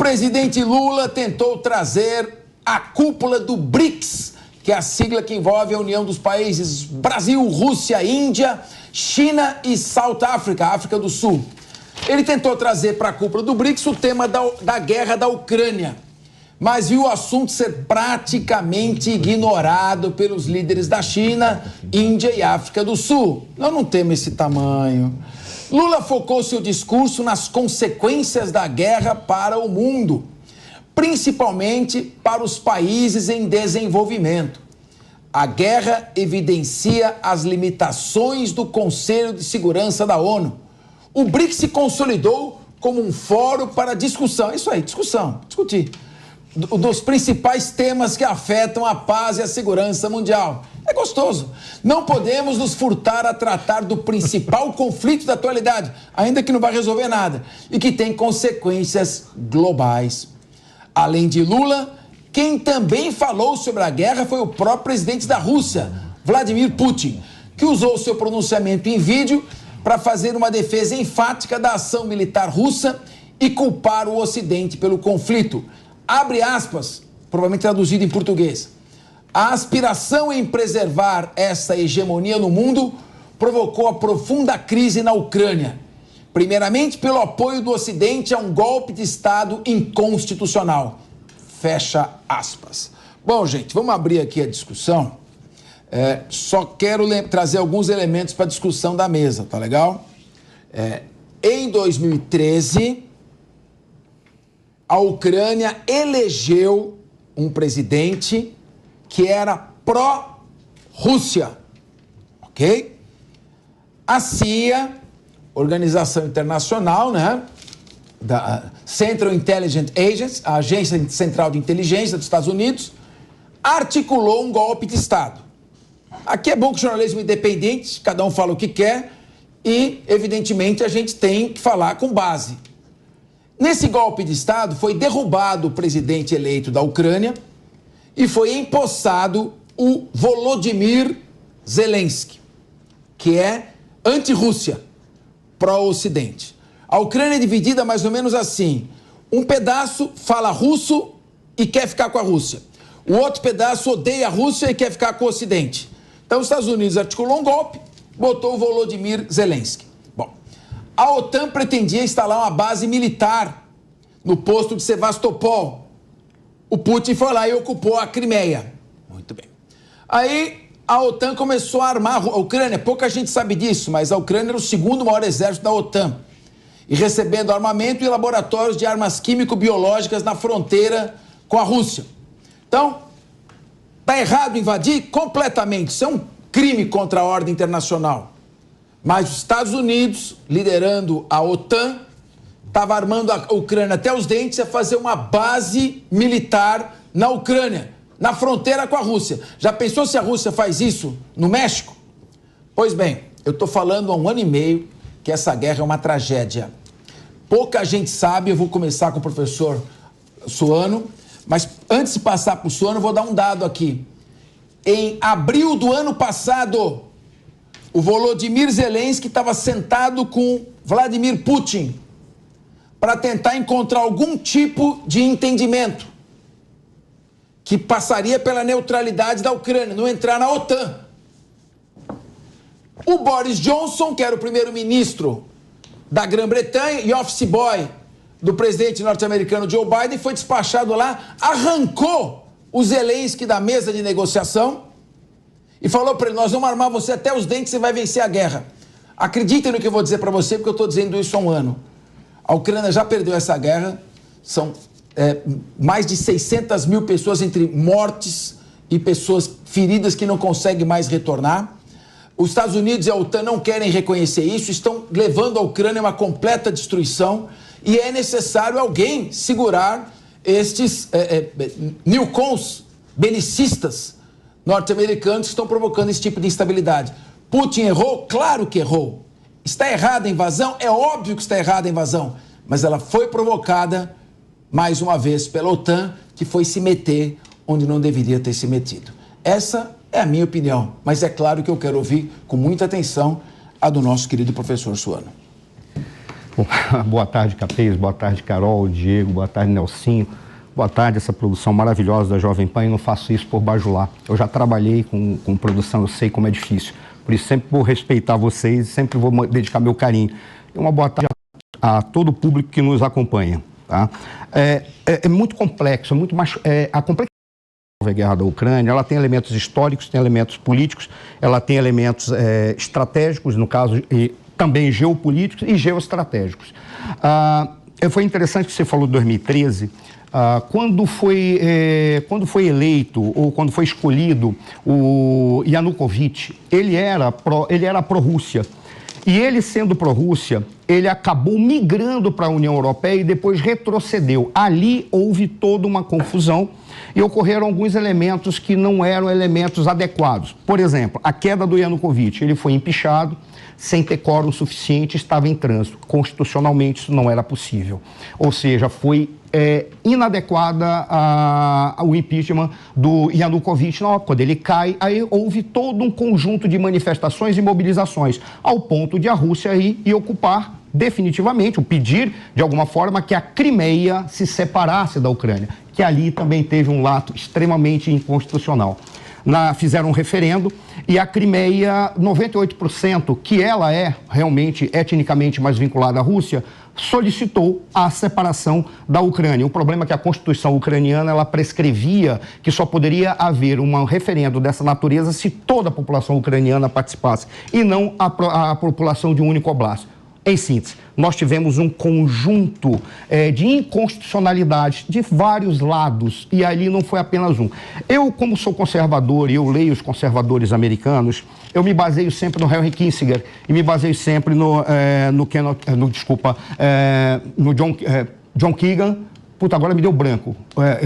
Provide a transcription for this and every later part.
presidente Lula tentou trazer a cúpula do BRICS, que é a sigla que envolve a união dos países Brasil, Rússia, Índia, China e South Africa, África do Sul. Ele tentou trazer para a cúpula do BRICS o tema da guerra da Ucrânia, mas viu o assunto ser praticamente ignorado pelos líderes da China, Índia e África do Sul. Nós não temos esse tamanho. Lula focou seu discurso nas consequências da guerra para o mundo, principalmente para os países em desenvolvimento. A guerra evidencia as limitações do Conselho de Segurança da ONU. O BRICS se consolidou como um fórum para discussão, isso aí, discutir, dos principais temas que afetam a paz e a segurança mundial. É gostoso. Não podemos nos furtar a tratar do principal conflito da atualidade, ainda que não vai resolver nada, e que tem consequências globais. Além de Lula, quem também falou sobre a guerra foi o próprio presidente da Rússia, Vladimir Putin, que usou seu pronunciamento em vídeo para fazer uma defesa enfática da ação militar russa e culpar o Ocidente pelo conflito. Abre aspas, provavelmente traduzido em português. A aspiração em preservar essa hegemonia no mundo provocou a profunda crise na Ucrânia. Primeiramente, pelo apoio do Ocidente a um golpe de Estado inconstitucional. Fecha aspas. Bom, gente, vamos abrir aqui a discussão. Só quero trazer alguns elementos para a discussão da mesa, tá legal? Em 2013, a Ucrânia elegeu um presidente que era pró-Rússia, ok? A CIA, organização internacional, né? Da Central Intelligence Agency, a Agência Central de Inteligência dos Estados Unidos, articulou um golpe de Estado. Aqui é bom que o jornalismo independente, cada um fala o que quer e, evidentemente, a gente tem que falar com base. Nesse golpe de Estado foi derrubado o presidente eleito da Ucrânia e foi empossado o Volodymyr Zelensky, que é anti-Rússia, pró-Ocidente. A Ucrânia é dividida mais ou menos assim. Um pedaço fala russo e quer ficar com a Rússia. O outro pedaço odeia a Rússia e quer ficar com o Ocidente. Então os Estados Unidos articulou um golpe, botou o Volodymyr Zelensky. Bom, a OTAN pretendia instalar uma base militar no posto de Sevastopol. O Putin foi lá e ocupou a Crimeia. Muito bem. Aí a OTAN começou a armar a Ucrânia. Pouca gente sabe disso, mas a Ucrânia era o segundo maior exército da OTAN. E recebendo armamento e laboratórios de armas químico-biológicas na fronteira com a Rússia. Então, está errado invadir? Completamente. Isso é um crime contra a ordem internacional. Mas os Estados Unidos, liderando a OTAN, estava armando a Ucrânia até os dentes a fazer uma base militar na Ucrânia, na fronteira com a Rússia. Já pensou se a Rússia faz isso no México? Pois bem, eu estou falando há 1 ano e meio que essa guerra é uma tragédia. Pouca gente sabe, eu vou começar com o professor Suano, mas antes de passar para o Suano, eu vou dar um dado aqui. Em abril do ano passado, o Volodymyr Zelensky estava sentado com Vladimir Putin para tentar encontrar algum tipo de entendimento que passaria pela neutralidade da Ucrânia, não entrar na OTAN. O Boris Johnson, que era o primeiro-ministro da Grã-Bretanha e office boy do presidente norte-americano Joe Biden, foi despachado lá, arrancou o Zelensky da mesa de negociação e falou para ele: nós vamos armar você até os dentes, você vai vencer a guerra. Acreditem no que eu vou dizer para você, porque eu estou dizendo isso há 1 ano. A Ucrânia já perdeu essa guerra, são mais de 600 mil pessoas entre mortes e pessoas feridas que não conseguem mais retornar. Os Estados Unidos e a OTAN não querem reconhecer isso, estão levando a Ucrânia a uma completa destruição e é necessário alguém segurar estes neocons belicistas norte-americanos que estão provocando esse tipo de instabilidade. Putin errou? Claro que errou. Está errada a invasão? É óbvio que está errada a invasão, mas ela foi provocada, mais uma vez, pela OTAN, que foi se meter onde não deveria ter se metido. Essa é a minha opinião, mas é claro que eu quero ouvir com muita atenção a do nosso querido professor Suano. Bom, boa tarde, Capês, boa tarde, Carol, Diego, boa tarde, Nelsinho. Boa tarde, essa produção maravilhosa da Jovem Pan, e não faço isso por bajular. Eu já trabalhei com produção, eu sei como é difícil. Por isso sempre vou respeitar vocês e sempre vou dedicar meu carinho. E uma boa tarde a todo o público que nos acompanha. Tá? É muito complexo, a complexidade da guerra da Ucrânia, ela tem elementos históricos, tem elementos políticos, ela tem elementos estratégicos, no caso, e também geopolíticos e geoestratégicos. Foi interessante que você falou de 2013, quando foi eleito ou quando foi escolhido o Yanukovych, ele era pró-Rússia. E ele, sendo pró-Rússia, ele acabou migrando para a União Europeia e depois retrocedeu. Ali houve toda uma confusão e ocorreram alguns elementos que não eram elementos adequados. Por exemplo, a queda do Yanukovych, ele foi empichado, sem ter quórum suficiente, estava em trânsito. Constitucionalmente isso não era possível. Ou seja, foi inadequada o impeachment do Yanukovych. Quando ele cai, aí houve todo um conjunto de manifestações e mobilizações, ao ponto de a Rússia ir e ocupar definitivamente, ou pedir de alguma forma que a Crimeia se separasse da Ucrânia, que ali também teve um lado extremamente inconstitucional. Fizeram um referendo e a Crimeia, 98%, que ela é realmente etnicamente mais vinculada à Rússia, solicitou a separação da Ucrânia. O problema é que a Constituição ucraniana ela prescrevia que só poderia haver um referendo dessa natureza se toda a população ucraniana participasse e não a população de um único oblast. Em síntese, nós tivemos um conjunto de inconstitucionalidades de vários lados, e ali não foi apenas um. Eu, como sou conservador e eu leio os conservadores americanos, eu me baseio sempre no Henry Kissinger e me baseio sempre no John Keegan. Puta, agora me deu branco.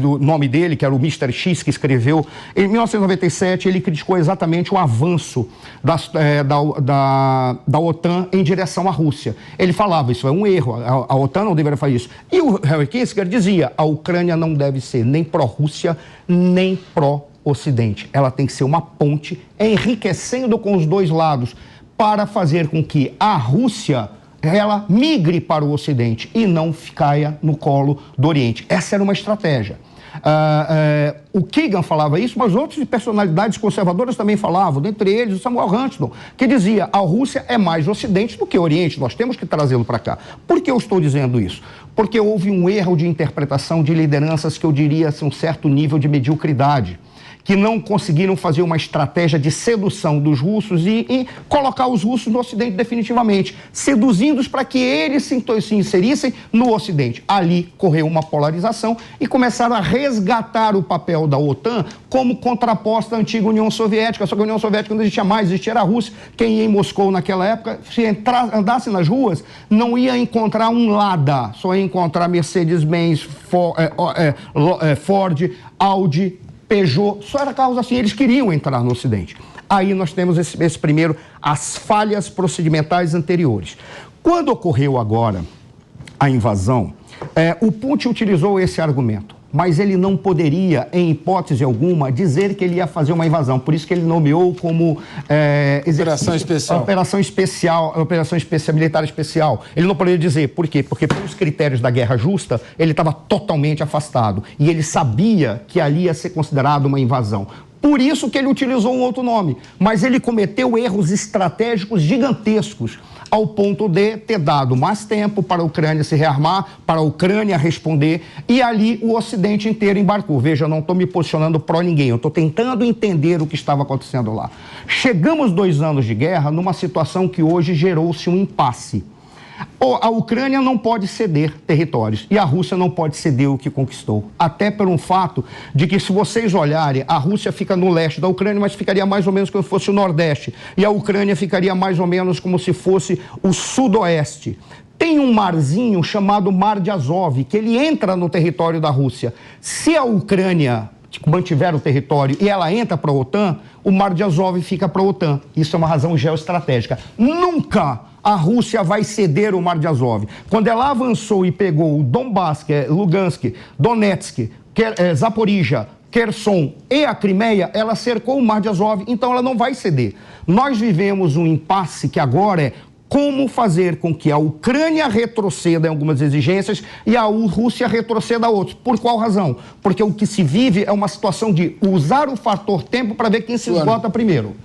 O nome dele, que era o Mr. X, que escreveu. Em 1997, ele criticou exatamente o avanço da OTAN em direção à Rússia. Ele falava, isso é um erro, a OTAN não deveria fazer isso. E o Henry Kissinger dizia, a Ucrânia não deve ser nem pró-Rússia, nem pró-Ocidente. Ela tem que ser uma ponte, enriquecendo com os dois lados, para fazer com que a Rússia ela migre para o Ocidente e não caia no colo do Oriente. Essa era uma estratégia. O Keegan falava isso, mas outras personalidades conservadoras também falavam, dentre eles o Samuel Huntington, que dizia, a Rússia é mais Ocidente do que Oriente, nós temos que trazê-lo para cá. Por que eu estou dizendo isso? Porque houve um erro de interpretação de lideranças que eu diria um certo nível de mediocridade, que não conseguiram fazer uma estratégia de sedução dos russos e colocar os russos no Ocidente definitivamente, seduzindo-os para que eles se inserissem no Ocidente. Ali correu uma polarização e começaram a resgatar o papel da OTAN como contraposta à antiga União Soviética. Só que a União Soviética não existia mais, existia a Rússia. Quem ia em Moscou naquela época, se andasse nas ruas, não ia encontrar um Lada, só ia encontrar Mercedes-Benz, Ford, Audi, Peugeot, só era carros assim, eles queriam entrar no Ocidente. Aí nós temos esse primeiro, as falhas procedimentais anteriores. Quando ocorreu agora a invasão, o Putin utilizou esse argumento, mas ele não poderia, em hipótese alguma, dizer que ele ia fazer uma invasão. Por isso que ele nomeou como operação especial, militar especial. Ele não poderia dizer. Por quê? Porque pelos critérios da guerra justa, ele estava totalmente afastado. E ele sabia que ali ia ser considerado uma invasão. Por isso que ele utilizou um outro nome. Mas ele cometeu erros estratégicos gigantescos, ao ponto de ter dado mais tempo para a Ucrânia se rearmar, para a Ucrânia responder, e ali o Ocidente inteiro embarcou. Veja, eu não estou me posicionando pró ninguém, eu estou tentando entender o que estava acontecendo lá. Chegamos 2 anos de guerra numa situação que hoje gerou-se um impasse. A Ucrânia não pode ceder territórios e a Rússia não pode ceder o que conquistou. Até por um fato de que, se vocês olharem, a Rússia fica no leste da Ucrânia, mas ficaria mais ou menos como se fosse o nordeste. E a Ucrânia ficaria mais ou menos como se fosse o sudoeste. Tem um marzinho chamado Mar de Azov, que ele entra no território da Rússia. Se a Ucrânia mantiver o território e ela entra para a OTAN, o Mar de Azov fica para a OTAN. Isso é uma razão geoestratégica. Nunca a Rússia vai ceder o Mar de Azov. Quando ela avançou e pegou o Donbass, que é Lugansk, Donetsk, Zaporizhia, Kherson e a Crimeia, ela cercou o Mar de Azov, então ela não vai ceder. Nós vivemos um impasse que agora é como fazer com que a Ucrânia retroceda em algumas exigências e a Rússia retroceda a outras. Por qual razão? Porque o que se vive é uma situação de usar o fator tempo para ver quem se esgota primeiro.